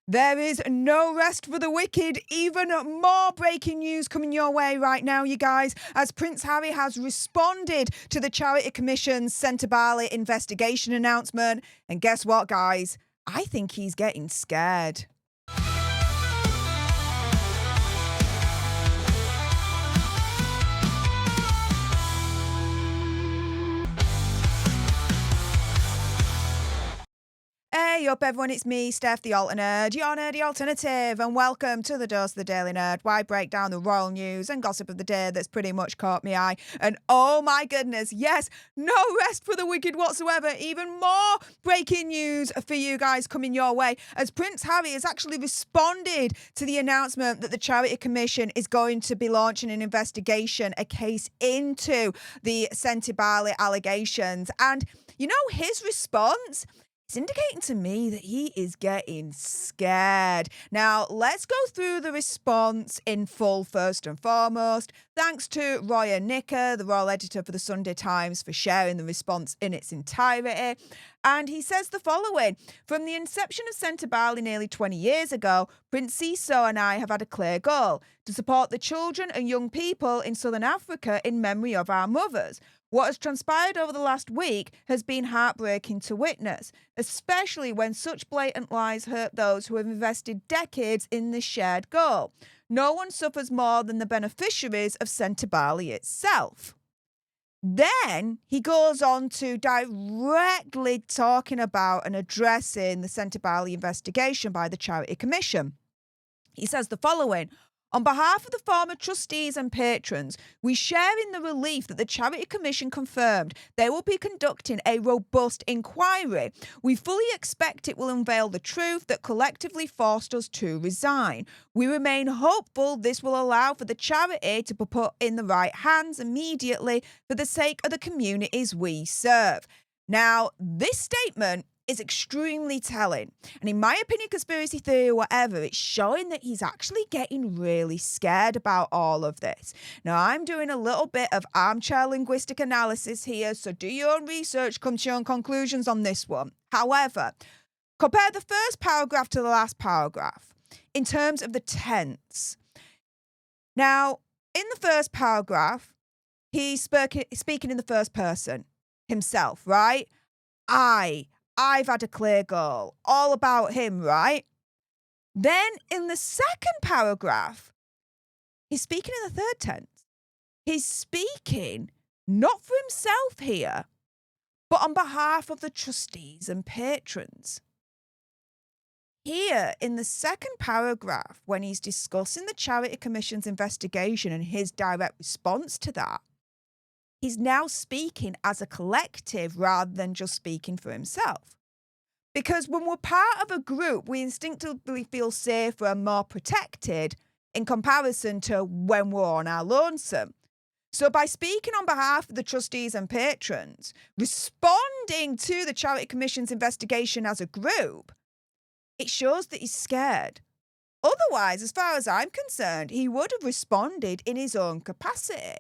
There is no rest for the wicked. Even more breaking news coming your way right now, you guys, as Prince Harry has responded to the Charity Commission's SENTEBALE investigation announcement. And guess what, guys? I think he's getting scared. Hey up everyone, it's me, Stef The Alter Nerd, your nerdy alternative, and welcome to the Dose of the Daily Nerd, where I break down the royal news and gossip of the day that's pretty much caught my eye. And oh my goodness, yes, no rest for the wicked whatsoever. Even more breaking news for you guys coming your way, as Prince Harry has actually responded to the announcement that the Charity Commission is going to be launching an investigation, a case into the SENTEBALE allegations. And you know, his response, it's indicating to me that he is getting scared. Now, let's go through the response in full first and foremost. Thanks to Roya Nicker, the royal editor for the Sunday Times, for sharing the response in its entirety. And he says the following: from the inception of SENTEBALE nearly 20 years ago, Prince Seeso and I have had a clear goal: to support the children and young people in Southern Africa in memory of our mothers. What has transpired over the last week has been heartbreaking to witness, especially when such blatant lies hurt those who have invested decades in this shared goal. No one suffers more than the beneficiaries of SENTEBALE itself. Then he goes on to directly talking about and addressing the SENTEBALE investigation by the Charity Commission. He says the following: on behalf of the former trustees and patrons, we share in the relief that the Charity Commission confirmed they will be conducting a robust inquiry. We fully expect it will unveil the truth that collectively forced us to resign. We remain hopeful this will allow for the charity to be put in the right hands immediately for the sake of the communities we serve. Now, this statement is extremely telling. And in my opinion, conspiracy theory or whatever, it's showing that he's actually getting really scared about all of this. Now, I'm doing a little bit of armchair linguistic analysis here, so do your own research, come to your own conclusions on this one. However, compare the first paragraph to the last paragraph in terms of the tense. Now, in the first paragraph, he's speaking in the first person himself, right? I've had a clear goal, all about him, right? Then in the second paragraph, he's speaking in the third tense. He's speaking not for himself here, but on behalf of the trustees and patrons. Here in the second paragraph, when he's discussing the Charity Commission's investigation and his direct response to that, he's now speaking as a collective rather than just speaking for himself. Because when we're part of a group, we instinctively feel safer and more protected in comparison to when we're on our lonesome. So by speaking on behalf of the trustees and patrons, responding to the Charity Commission's investigation as a group, it shows that he's scared. Otherwise, as far as I'm concerned, he would have responded in his own capacity.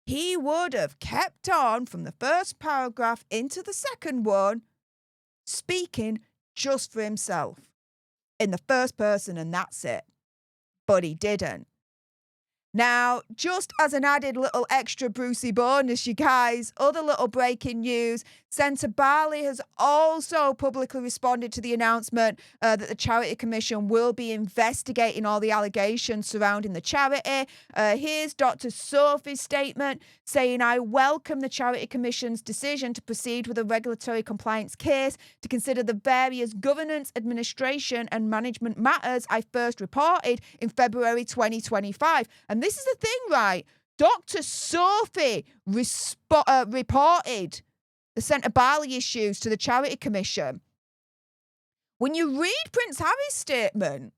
He would have kept on from the first paragraph into the second one, speaking just for himself in the first person, and that's it. But he didn't. Now, just as an added little extra Brucey bonus, you guys, other little breaking news, SENTEBALE has also publicly responded to the announcement that the Charity Commission will be investigating all the allegations surrounding the charity. Here's Dr. Sophie's statement saying, I welcome the Charity Commission's decision to proceed with a regulatory compliance case to consider the various governance, administration and management matters I first reported in February 2025. And this is the thing, right? Dr. Sophie reported the SENTEBALE issues to the Charity Commission. When you read Prince Harry's statement,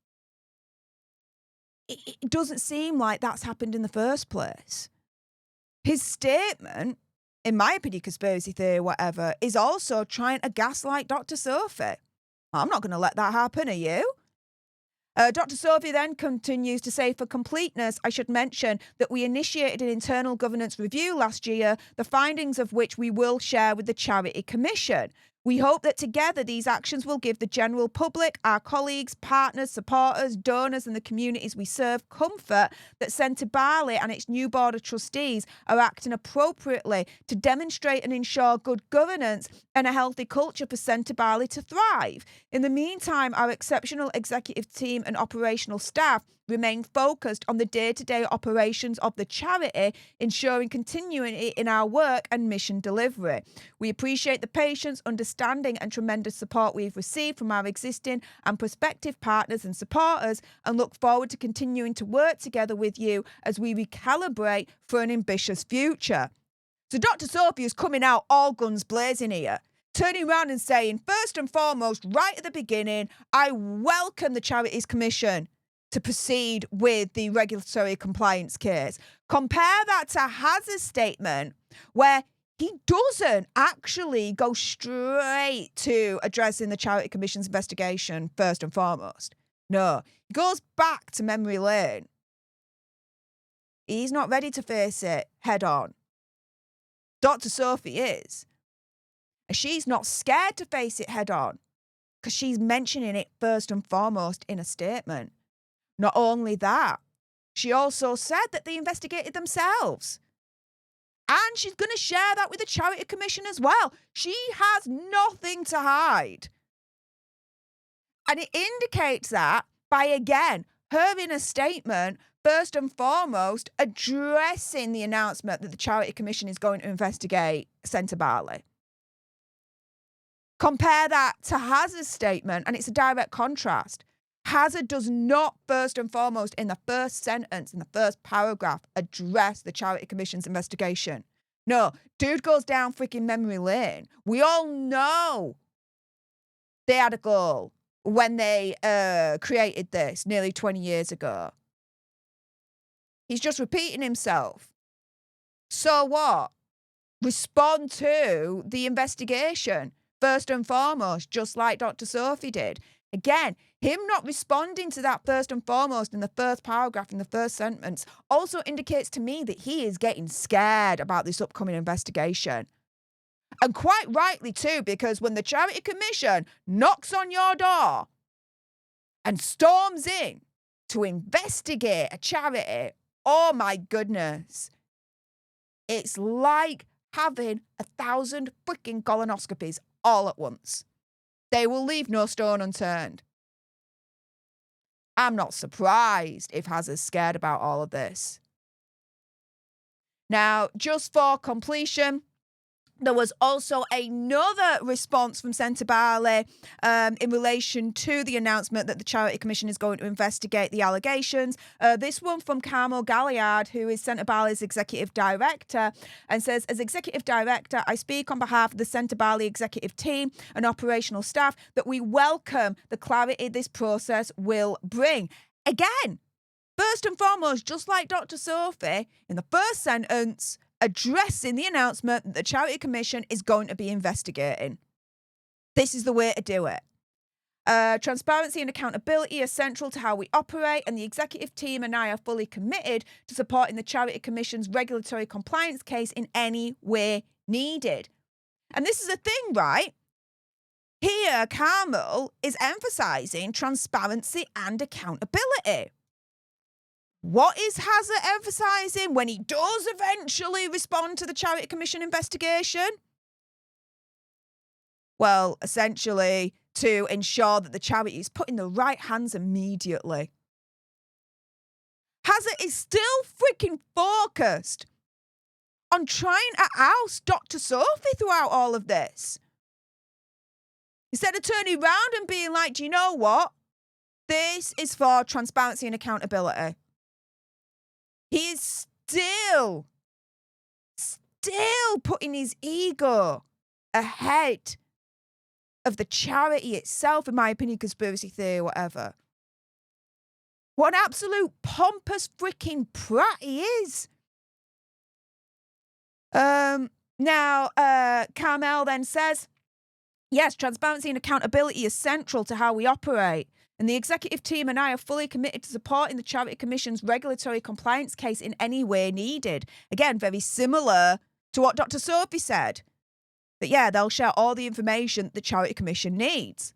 it doesn't seem like that's happened in the first place. His statement, in my opinion, conspiracy theory, whatever, is also trying to gaslight Dr. Sophie. I'm not going to let that happen, are you? Dr. Sophie then continues to say, for completeness, I should mention that we initiated an internal governance review last year, the findings of which we will share with the Charity Commission. We hope that together these actions will give the general public, our colleagues, partners, supporters, donors and the communities we serve comfort that SENTEBALE and its new board of trustees are acting appropriately to demonstrate and ensure good governance and a healthy culture for SENTEBALE to thrive. In the meantime, our exceptional executive team and operational staff remain focused on the day-to-day operations of the charity, ensuring continuity in our work and mission delivery. We appreciate the patience, understanding and tremendous support we've received from our existing and prospective partners and supporters and look forward to continuing to work together with you as we recalibrate for an ambitious future. So Dr. Sophie is coming out all guns blazing here, turning around and saying, first and foremost, right at the beginning, I welcome the Charities Commission to proceed with the regulatory compliance case. Compare that to Hazard's statement, where he doesn't actually go straight to addressing the Charity Commission's investigation first and foremost. No, he goes back to memory lane. He's not ready to face it head on. Dr. Sophie is. And she's not scared to face it head on because she's mentioning it first and foremost in a statement. Not only that, she also said that they investigated themselves. And she's going to share that with the Charity Commission as well. She has nothing to hide. And it indicates that by, again, her in a statement, first and foremost, addressing the announcement that the Charity Commission is going to investigate SENTEBALE. Compare that to Hazard's statement, and it's a direct contrast. Hazard does not first and foremost in the first sentence, in the first paragraph, address the Charity Commission's investigation. No, dude goes down freaking memory lane. We all know they had a goal when they created this nearly 20 years ago. He's just repeating himself. So what? Respond to the investigation first and foremost, just like Dr. Sophie did. Again, him not responding to that first and foremost in the first paragraph, in the first sentence, also indicates to me that he is getting scared about this upcoming investigation. And quite rightly too, because when the Charity Commission knocks on your door and storms in to investigate a charity, oh my goodness, it's like having 1,000 freaking colonoscopies all at once. They will leave no stone unturned. I'm not surprised if Hazard's scared about all of this. Now, just for completion, there was also another response from SENTEBALE in relation to the announcement that the Charity Commission is going to investigate the allegations. This one from Carmel Galliard, who is SENTEBALE's executive director, and says, as executive director, I speak on behalf of the SENTEBALE executive team and operational staff that we welcome the clarity this process will bring. Again, first and foremost, just like Dr. Sophie, in the first sentence, addressing the announcement that the Charity Commission is going to be investigating. This is the way to do it. Transparency and accountability are central to how we operate, and the executive team and I are fully committed to supporting the Charity Commission's regulatory compliance case in any way needed. And this is the thing, right? Here, Carmel is emphasising transparency and accountability. What is Hazard emphasising when he does eventually respond to the Charity Commission investigation? Well, essentially, to ensure that the charity is put in the right hands immediately. Hazard is still freaking focused on trying to oust Dr. Sophie throughout all of this. Instead of turning around and being like, do you know what? This is for transparency and accountability. He is still putting his ego ahead of the charity itself, in my opinion, conspiracy theory, whatever. What an absolute pompous freaking prat he is. Now, Carmel then says, yes, transparency and accountability is central to how we operate. And the executive team and I are fully committed to supporting the Charity Commission's regulatory compliance case in any way needed. Again, very similar to what Dr. Sophie said. that, yeah, they'll share all the information that the Charity Commission needs.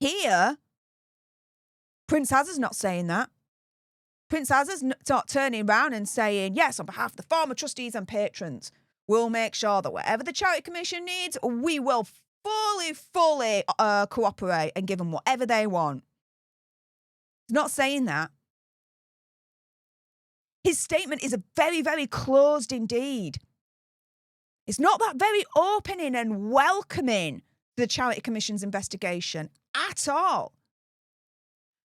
Here, Prince Hazard's not saying that. Prince Hazard's not turning around and saying, yes, on behalf of the former trustees and patrons, we'll make sure that whatever the Charity Commission needs, we will fully cooperate and give them whatever they want. He's not saying that. His statement is a very, very closed indeed. It's not that very opening and welcoming to the Charity Commission's investigation at all.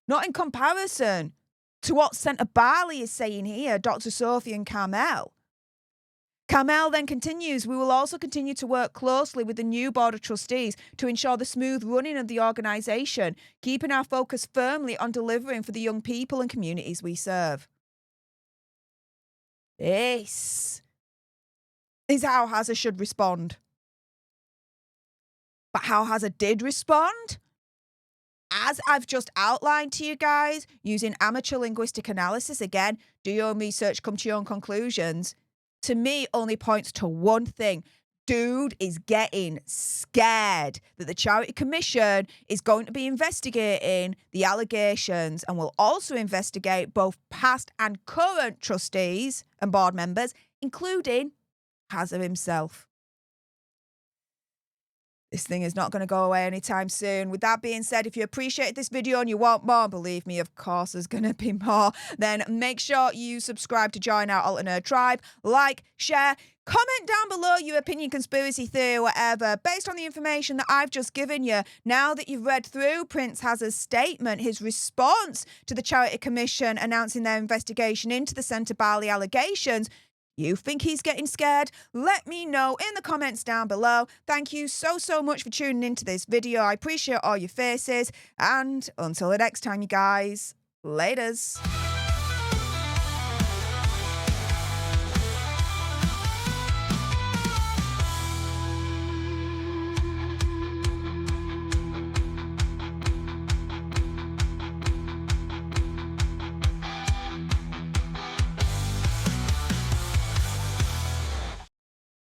Not in comparison to what SENTEBALE is saying here, Dr. Sophie and Carmel. Carmel then continues, we will also continue to work closely with the new Board of Trustees to ensure the smooth running of the organisation, keeping our focus firmly on delivering for the young people and communities we serve. This is how Hazard should respond. But how Hazard did respond, as I've just outlined to you guys, using amateur linguistic analysis, again, do your own research, come to your own conclusions, to me only points to one thing. Dude is getting scared that the Charity Commission is going to be investigating the allegations and will also investigate both past and current trustees and board members, including Hazard himself. This thing is not going to go away anytime soon. With that being said, if you appreciated this video and you want more, believe me, of course there's going to be more, then make sure you subscribe to join our Alter Nerd tribe, like, share, comment down below your opinion, conspiracy theory, whatever, based on the information that I've just given you. Now that you've read through Prince Hazard's statement, his response to the Charity Commission announcing their investigation into the SENTEBALE allegations, you think he's getting scared? Let me know in the comments down below. Thank you so much for tuning into this video. I appreciate all your faces. And until the next time, you guys, laters.